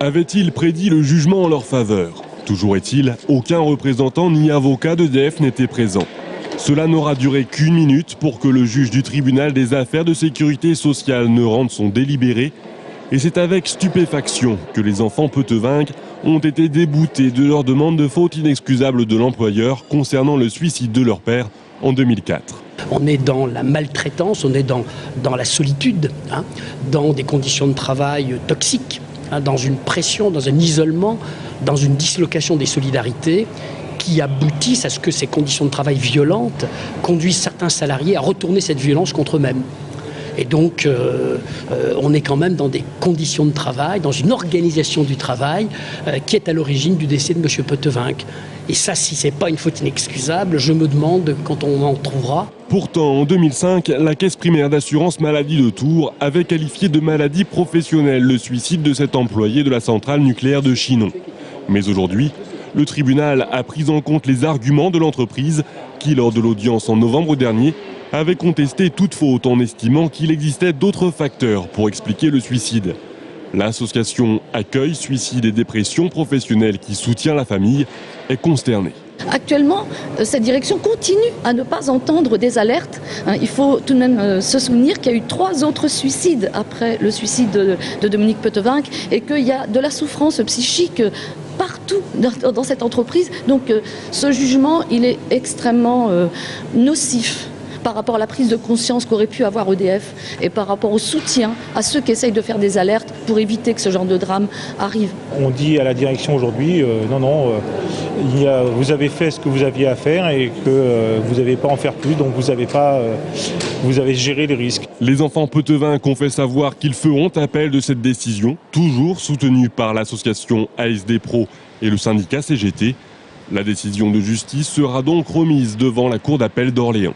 Avait-il prédit le jugement en leur faveur? Toujours est-il, aucun représentant ni avocat d'EDF n'était présent. Cela n'aura duré qu'une minute pour que le juge du tribunal des affaires de sécurité sociale ne rende son délibéré. Et c'est avec stupéfaction que les enfants Poetevinck ont été déboutés de leur demande de faute inexcusable de l'employeur concernant le suicide de leur père en 2004. On est dans la maltraitance, on est dans la solitude, dans des conditions de travail toxiques, dans une pression, dans un isolement, dans une dislocation des solidarités qui aboutissent à ce que ces conditions de travail violentes conduisent certains salariés à retourner cette violence contre eux-mêmes. Et donc, on est quand même dans des conditions de travail, dans une organisation du travail qui est à l'origine du décès de M. Poetevinck. Et ça, si ce n'est pas une faute inexcusable, je me demande quand on en trouvera. Pourtant, en 2005, la Caisse primaire d'assurance maladie de Tours avait qualifié de maladie professionnelle le suicide de cet employé de la centrale nucléaire de Chinon. Mais aujourd'hui, le tribunal a pris en compte les arguments de l'entreprise qui, lors de l'audience en novembre dernier, avait contesté toute faute en estimant qu'il existait d'autres facteurs pour expliquer le suicide. L'association Accueil, Suicide et Dépression Professionnelle qui soutient la famille est consternée. Actuellement, cette direction continue à ne pas entendre des alertes. Il faut tout de même se souvenir qu'il y a eu 3 autres suicides après le suicide de Dominique Poetevinck et qu'il y a de la souffrance psychique partout dans cette entreprise. Donc ce jugement, il est extrêmement nocif par rapport à la prise de conscience qu'aurait pu avoir EDF et par rapport au soutien à ceux qui essayent de faire des alertes pour éviter que ce genre de drame arrive. On dit à la direction aujourd'hui, vous avez fait ce que vous aviez à faire et que vous n'avez pas à en faire plus, donc vous avez géré les risques. Les enfants Poetevinck ont fait savoir qu'ils feront appel de cette décision, toujours soutenue par l'association ASD Pro et le syndicat CGT. La décision de justice sera donc remise devant la Cour d'appel d'Orléans.